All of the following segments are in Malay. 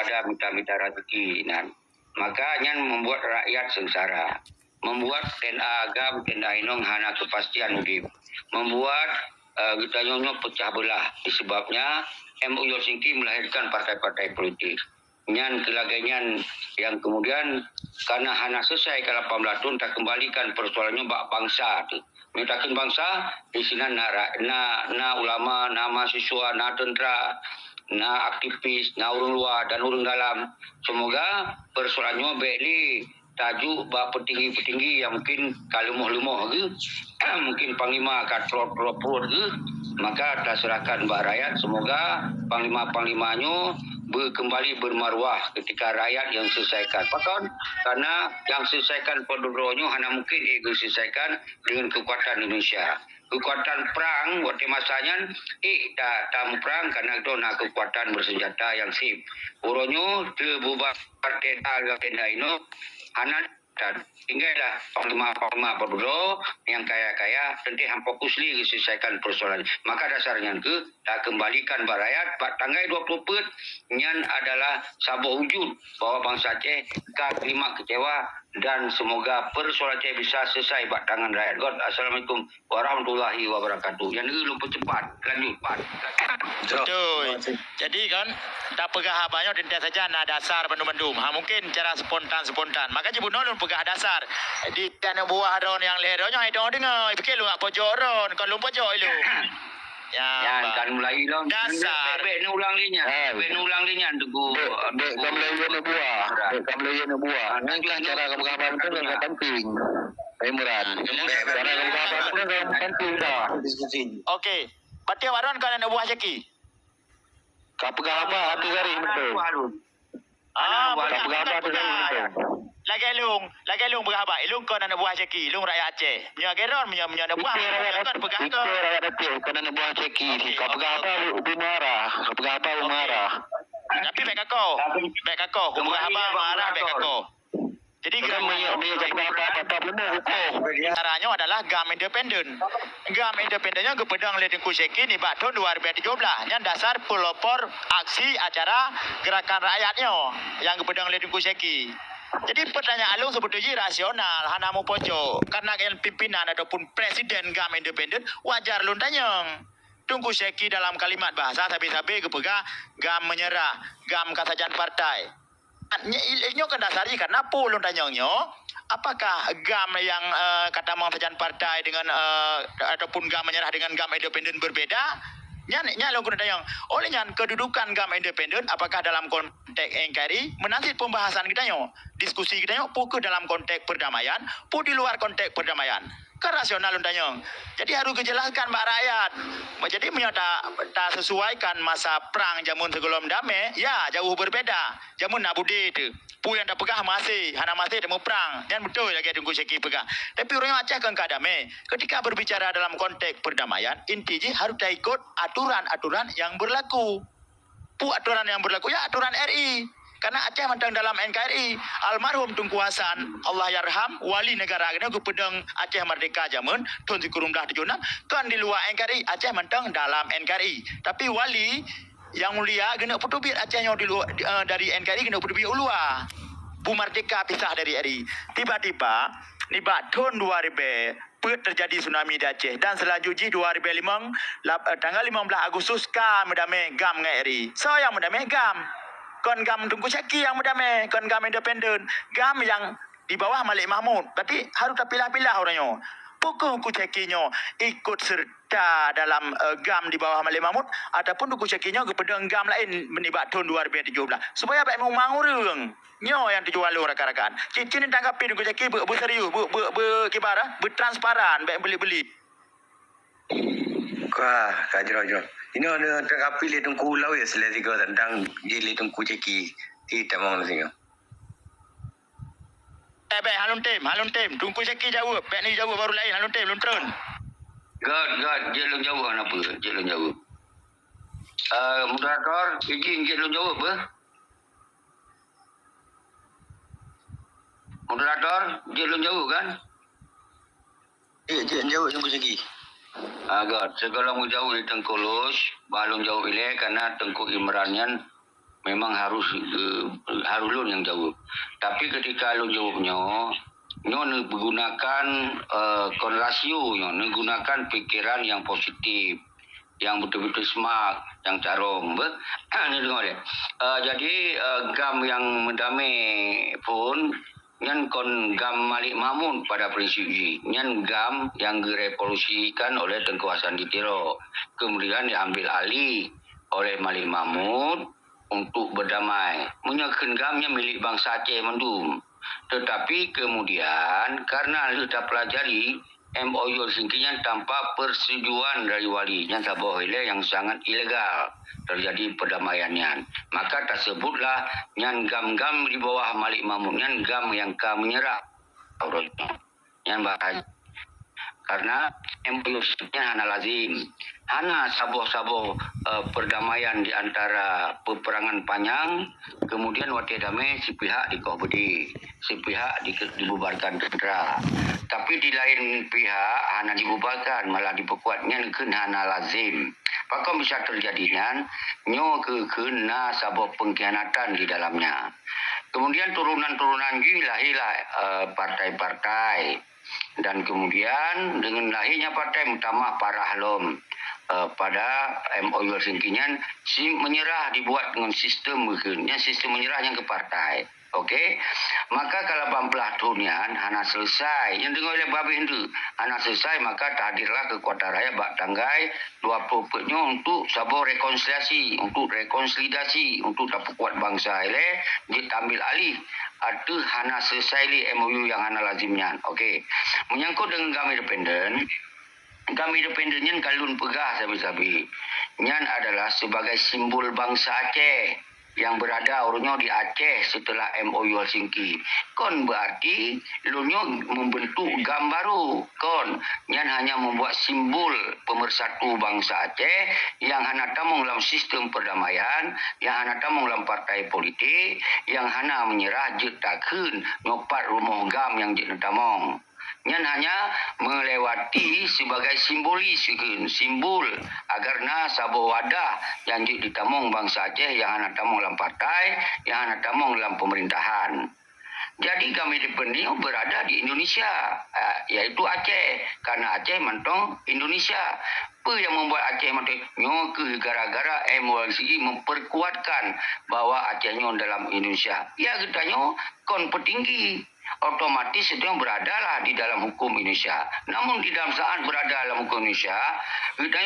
daripada minta-minta rezeki. Nah, maka nyan membuat rakyat sengsara, membuat tenda agam, tenda inong hana kepastian hidup, membuat kita nyonyok pecah belah. Disebabnya MUI Singki melahirkan partai-partai politik. Nyan kelagaian yang kemudian karena hana selesai ke 18 tahun tak kembalikan persoalannya bak bangsa tu. Mintakan bangsa di sini na ulama, na mahasiswa, na tentera, na aktivis, na orang luar dan orang dalam. Semoga persoalannya baik ni tajuk bak petinggi-petinggi yang mungkin kalumuh-lumuh ke, mungkin panglima kat pelot-pelot ke, maka tak serahkan bak rakyat. Semoga panglima-panglimanya kembali bermaruah ketika rakyat yang selesaikan. Bahkan karena yang selesaikan penduduknya hanya mungkin ego selesaikan dengan kekuatan Indonesia. Kekuatan perang waktu masanya tak perang karena itu nak kekuatan bersenjata yang sip. Uronyo terbubar tenda ini hanya dan tinggallah panglima-panglima penduduk yang kaya-kaya nanti ham fokus li selesaikan persoalan. Maka dasarnya ke tak kembalikan rakyat tanggal 20 Pet nyan adalah sebuah wujud bahwa bangsa Aceh kelima kecewa dan semoga persoalan Aceh bisa selesai bak tangan rakyat. God, Assalamualaikum warahmatullahi wabarakatuh. Yang ini lupa cepat, lanjut Pak. Betul. Jadi kan tak pegah banyak dan saja nak dasar bendum-bendum. Mungkin cara spontan. Maka je bunuh pegah dasar. Di kana buah ron yang lehernya itu dengar. Fikir lu apa pojok ron, kan lu pojok lu. Ya, kan mulai dong. Dasar. Bek ni ulang linya. Bek ni ulang linya tugu. Bek kamleyen buah. Bek kamleyen buah. Nanti cara kamu itu enggak penting. Murad. Cara kamu itu penting dah diskusi. Okey. Berarti waron kan ada buah ceki. Kapag apa hati hari betul. Kapag apa hati hari betul. Lagi lung berapa? Ilung kau nak buah ceki, ilung rakyat Aceh. Nya geron nya ada buah. Kan pegang kau. Rakyat Aceh kau nak buah ceki. Kapag apa marah, kapag apa marah. Tapi baik kau. Kapag apa marah baik kau. Jadi caranya adalah GAM independen. GAM independennya kepedang ledeng kuseki ni tahun 2017. Yang dasar pelopor aksi acara gerakan rakyatnya yang kepedang ledeng kuseki. Jadi pertanyaan lu sebetulnya rasional, hana mau pojok. Karena pimpinan ataupun presiden GAM independen wajar lu tanya. Tunggu seki dalam kalimat bahasa sabi-sabi kepegah GAM menyerah, GAM kasajan partai. Ini kan dasarnya karena apa lu tanyanya? Apakah GAM yang kata mau sajan partai dengan ataupun GAM menyerah dengan GAM independen berbeda? Nya lo kena tanya. Olehnya kedudukan GAM independen apakah dalam konteks NKRI menanti pembahasan kita yo, diskusi kita yo, pun dalam konteks perdamaian, pun di luar konteks perdamaian. Kan rasional tanya. Jadi harus kejelaskan mbak rakyat. Jadi tak sesuaikan masa perang jamun sebelum damai, ya jauh berbeda. Jamun nak budi itu. Pu yang tak pegah masih, hana masih temu perang. Dan betul lagi tunggu seki pegah. Tapi orang Aceh kan damai. Ketika berbicara dalam konteks perdamaian, intinya harus ikut aturan-aturan yang berlaku. Pu aturan yang berlaku ya aturan RI. Karena Aceh mentang dalam NKRI, almarhum Tunku Hasan, Allah yarham, wali negara ini ke pedang Aceh Merdeka Jamun, Tun Sikurumdah Tujunan, kan di luar NKRI, Aceh mentang dalam NKRI. Tapi wali yang mulia kena putubit Acehnya di luar dari NKRI kena putubit luar. Bu Merdeka pisah dari RI. Tiba-tiba ni tahun 2000 terjadi tsunami di Aceh dan selanjutnya 2005 tanggal 15 Agustus kan mendamai GAM dengan RI. So yang mendamai GAM. Kon GAM Tunku Seki yang berdamai, kon GAM independen, GAM yang di bawah Malik Mahmud. Tapi harus terpilah-pilah orangnya. Pukul Tunku Sekinya ikut serta dalam GAM di bawah Malik Mahmud ataupun Tunku Sekinya kepada GAM lain menibat tahun 2017. Supaya baik mengurung nyo yang dijual lu rakan-rakan. Cini tanggapi Tunku Seki berserius, berkibarah, bertransparan, baik beli-beli. Wah, kajro-kajro. Ini ada tanggapi le Tunku Lau ya selesai kau tentang le Tunku Ceki. Tidak mau sini. Baik, halun tim. Tunku Seki jawab. Baik ni jawab baru lain. Halun tim, luntron. God, je lu jawab apa? Je lu jawab. Moderator, izin je lu jawab apa? Moderator, je lu jawab kan? Je jawab Tunku Seki. God, segala mu jauh di Tengku Lus, balung jauh ile karena Tengku Imran yang memang harus lun yang jawab. Tapi ketika lun jawabnya, nyo menggunakan konrasio, nyo menggunakan pikiran yang positif, yang betul-betul smart, yang carong. Ini dengar ya. Jadi gam yang mendame pun nyan kon gam Malik Mamun pada prinsip ini. Nyan gam yang direvolusikan oleh Tengku Hasan Ditiro. Kemudian diambil alih oleh Malik Mamun untuk berdamai. Menyakan gamnya milik bangsa Aceh mendum. Tetapi kemudian karena kita pelajari MOU Helsinki tanpa persetujuan dari wali yang yang sangat ilegal terjadi perdamaiannya. Maka tersebutlah yang gam-gam di bawah Malik Mamun, yang gam yang menyerah. Yang bahaya. Karena MOU Helsinki hana lazim. Hana saboh-saboh perdamaian di antara peperangan panjang, kemudian waktu damai si pihak dikobedi, si pihak dibubarkan tentera. Tapi di lain pihak hana dibubarkan, malah diperkuatnya hana lazim. Maka bisa terjadinya nyo kena saboh pengkhianatan di dalamnya. Kemudian turunan-turunan lahirlah partai-partai. Dan kemudian dengan lahirnya partai utama Parahlom pada MOU Helsinki-nya menyerah dibuat dengan sistem menyerahnya ke partai. Okey, maka kalau pamplah tunian hana selesai yang dengar oleh babi itu hana selesai, maka hadirlah kekuatan rakyat bak tanggai 20 untuk sabar rekonsiliasi, untuk rekonsolidasi, untuk dapat kuat bangsa ile diambil alih ada hana selesai li MOU yang hana lazimnya. Okey, menyangkut dengan kami independennya kalun pegah sabi-sabi nyan adalah sebagai simbol bangsa Aceh yang berada orangnya di Aceh setelah MOU Helsinki. Kon berarti lunyo membentuk gambaru. Kon nyan hanya membuat simbol pemersatu bangsa Aceh yang hana tamung dalam sistem perdamaian, yang hana tamung dalam partai politik, yang hana menyerah jetakeun nyopat rumah gam yang jetamong. Nyan hanya melewati sebagai simbol agar na sabo wadah yang ditamung bangsa Aceh yang anak tamung dalam partai, yang anak tamung dalam pemerintahan. Jadi kami independen berada di Indonesia, yaitu Aceh. Karena Aceh mentong Indonesia. Apa yang membuat Aceh mentong? Nyoke gara-gara MOLCI memperkuatkan bahwa Acehnya dalam Indonesia. Ya katanya kon petinggi. Otomatis itu yang beradalah di dalam hukum Indonesia. Namun di dalam saat berada dalam hukum Indonesia, kita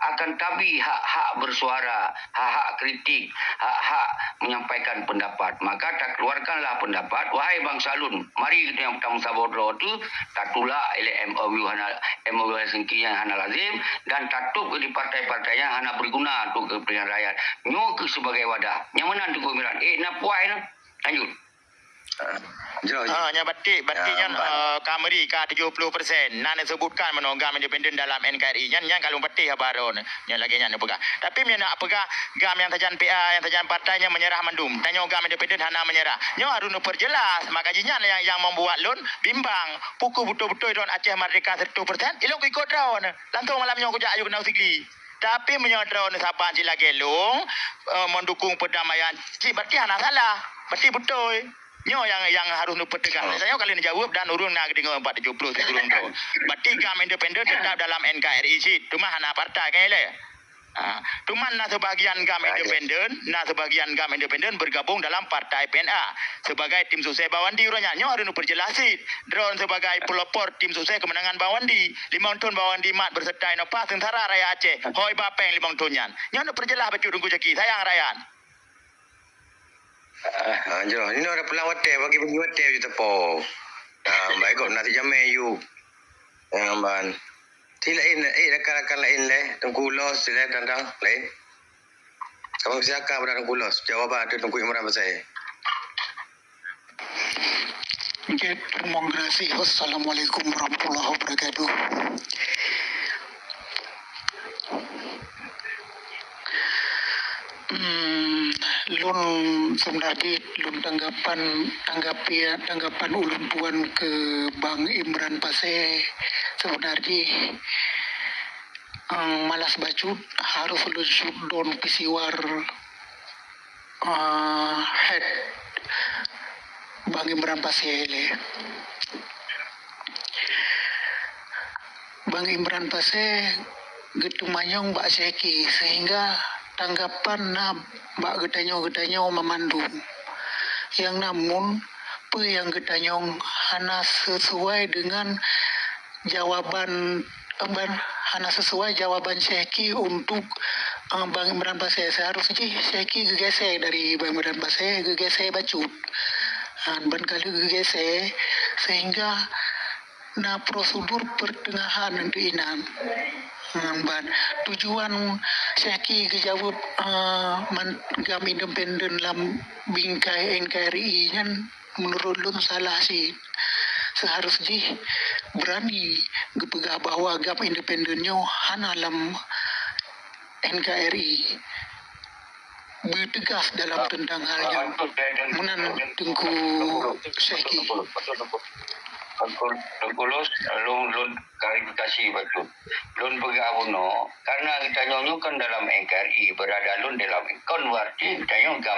akan tabi hak-hak bersuara, hak-hak kritik, hak-hak menyampaikan pendapat. Maka tak keluarkanlah pendapat, wahai bangsa Lun, mari kita yang pertama sabodro itu tatulak oleh MOU Helsinki yang hana lazim dan tatuk di partai-partai yang hana berguna untuk kepentingan rakyat. Nyok sebagai wadah. Yang mana tu kumiran? Napuai no? Lanjut. Nya batiknya kameri ka 70%. Nan sebutkan menogam independen dalam NKRI nya kalau batik habaron nya lagi nya pegang. Tapi nya nak pegang gam yang tajan PA yang tajan partainya menyerah mendum. Tanya gam independen hana menyerah. Nya harus perjelas. Makanya yang membuat lun bimbang. Pukul betul-betul don Aceh merdeka 100%. Ilok ikut daun. Lantung malamnya aku jak ayu kena usigli. Tapi menyodron Sabah Jila Gelung mendukung perdamaian. Cik berarti hana salah. Berarti betul. Nyo yang harus pertegas. Saya kali ni jawab dan urun nak dengan 470 turun tu. Berarti gam independen tetap dalam NKRI sit. Cuma hana partai kan le. Cuma sebagian gam independen bergabung dalam partai PNA sebagai tim sukses Bawandi uranya. Nyo harus perjelasin. Drone sebagai pelopor tim sukses kemenangan Bawandi. 5 tahun Bawandi mat berserta Inopa Tentara Raya Aceh. Hoi bapeng 5 tahunnya. Nyo perjelas betul tunggu ceki. Sayang rakyat. Anjir, ini ada pulang hotel bagi hotel je tepo. Baik kau nanti jam you. Yang ban. Lain rakan lain leh, tengkulos sila tentang lain. Sama siapa berada tengkulos? Jawapan ada tengku Imran saya. Okay, terima kasih. Wassalamualaikum warahmatullahi wabarakatuh. Lun sebenarnya lun tanggapan ulun puan ke Bang Imran Paseh sebenarnya malas bacut harus lun don pisiwar head Bang Imran Pasir le. Bang Imran Pasir gitu manyong Mbak Seki sehingga tanggapan na Mbak getanyo memandung. Yang namun yang getanyong hana sesuai dengan jawaban hana sesuai jawaban Seki untuk Bang Imran Pasir. Seharusnya Seki gegese dari Bang Imran Pasir, gegese bacut. Ban kali gegese sehingga na prosedur pertengahan untuk inan. Ban tujuan Seki dijawab gam independen dalam bingkai NKRI kan menurut lun salah sih. Seharusnya berani gepegah bahwa gam independennya hana dalam NKRI bertegas dalam tentang halnya menan tengku Seki. Lulus lun klarifikasi betul. Lun pegabuno karena kita nyonyo kan dalam NKRI berada lun dalam kon berarti kita nyonyo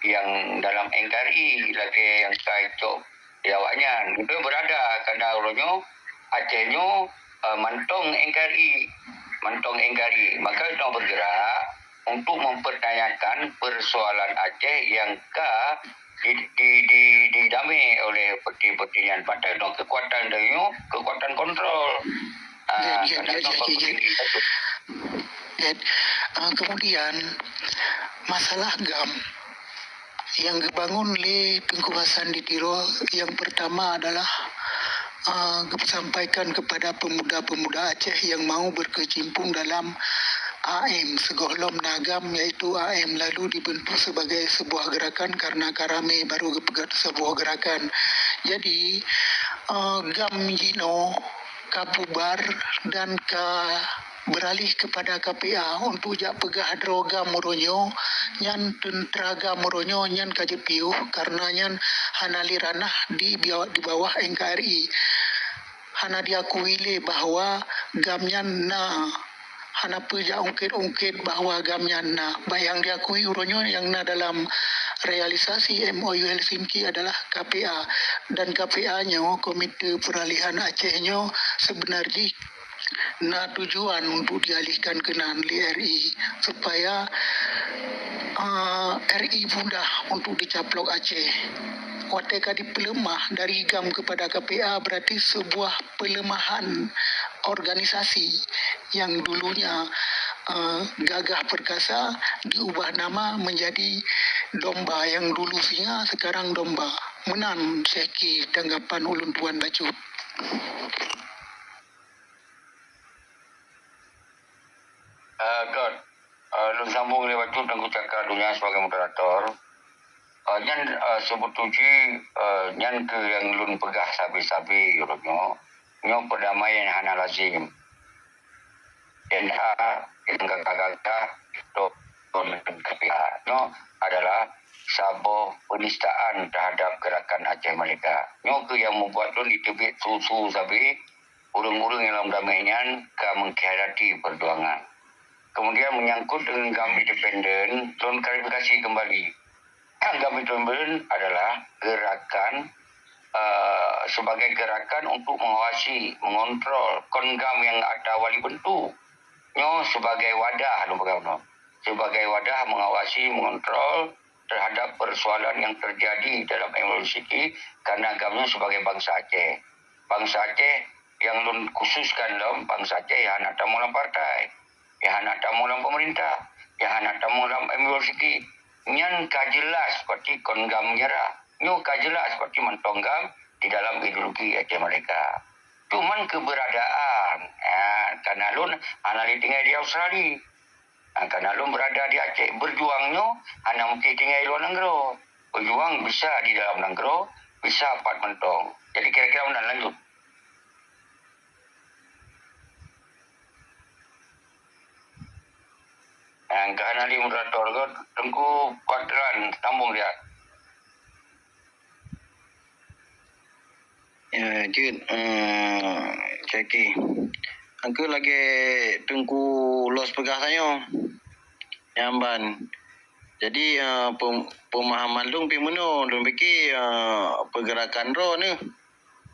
yang dalam NKRI lagi yang kaitu jawabnya itu berada karena ulunyo Acehnya mantong NKRI maka kita bergerak untuk mempertanyakan persoalan Aceh yang didamai oleh peti-petian partai dan kekuatan dayu, kekuatan kontrol. Kemudian masalah GAM yang dibangun oleh Tengku Hasan di Tiro yang pertama adalah sampaikan kepada pemuda-pemuda Aceh yang mau berkecimpung dalam AM segolom nagam yaitu AM lalu dibentuk sebagai sebuah gerakan karena Karame baru kepegat sebuah gerakan. Jadi GAM Jino kabubar dan beralih kepada KPA untuk jak pegah droga muronyo nyan tentraga muronyo nyan kajepiu karena nyan hanali ranah di bawah NKRI. Hana diakui le bahwa GAM nyan na hana puja ungkit bahwa GAM-nya bayang diakui uronyo yang dalam realisasi MOU Helsinki adalah KPA dan KPA-nya Komite Peralihan Aceh-nya sebenarnya tujuan untuk dialihkan ke RI supaya RI mudah untuk dicaplok Aceh. Wateka dipelemah dari GAM kepada KPA berarti sebuah pelemahan organisasi yang dulunya gagah perkasa diubah nama menjadi domba, yang dulu singa sekarang domba. Menan Seki tanggapan ulun Tuan Bacut. Lun sambung lewat tu tengku cakap dunia sebagai moderator. Nyan sebetulnya nyan ke yang lun pegah sabi-sabi nyo perdamaian hana lazim. Dan yang gagah-gagah to KPA nyo adalah sabo penistaan terhadap gerakan Aceh Merdeka. Nyo ke yang membuat lun ditebik susu sabi urung-urung yang dalam damaian ke mengkhianati perjuangan. Kemudian menyangkut dengan GAM independen, lun klarifikasi kembali. GAM independen adalah gerakan sebagai gerakan untuk mengawasi, mengontrol KONGAM yang ada wali bentuk. Nyo sebagai wadah, sebagai wadah mengawasi, mengontrol terhadap persoalan yang terjadi dalam Helsinki karena GAM-nya sebagai bangsa Aceh. Bangsa Aceh yang lun khususkan dalam bangsa Aceh yang ada dalam partai, yang ada dalam pemerintah, yang ada dalam Helsinki. Nyan kajelas seperti KONGAM nyerah. Nyo kajelas seperti mentonggam di dalam ideologi Aceh Merdeka. Cuman keberadaan, karena lun anak tinggal di Australia. Karena lun berada di Aceh, berjuangnya anak mungkin tinggal di luar negara. Berjuang bisa di dalam negara, bisa pat mentong. Jadi kira-kira mana lanjut? Kerana di moderator ke Tengku Kuadran sambung dia. Ya, Jun, Ceki. Angku lagi Tengku los pegah sanyo. Nyamban. Jadi pemahaman lung pi meno lung fikir pergerakan ro ni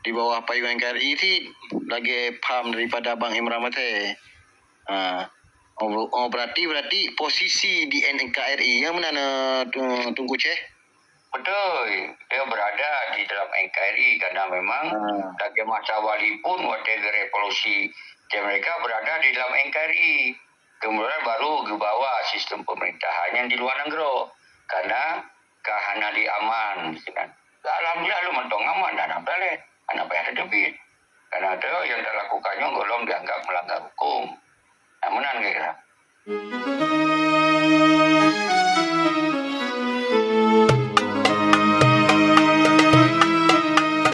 di bawah payung NKRI ti lagi paham daripada Abang Imran Mate. Berarti posisi di NKRI yang mana tunggu ceh? Betul, dia berada di dalam NKRI karena memang lagi masa wali pun waktu revolusi mereka berada di dalam NKRI. Kemudian baru ke bawah sistem pemerintahan yang di luar negeri karena kahana di aman. Kan? Alhamdulillah lu mentong aman dan boleh anak bayar debit. Karena ada yang dilakukannya belum dianggap melanggar hukum. Namun kira.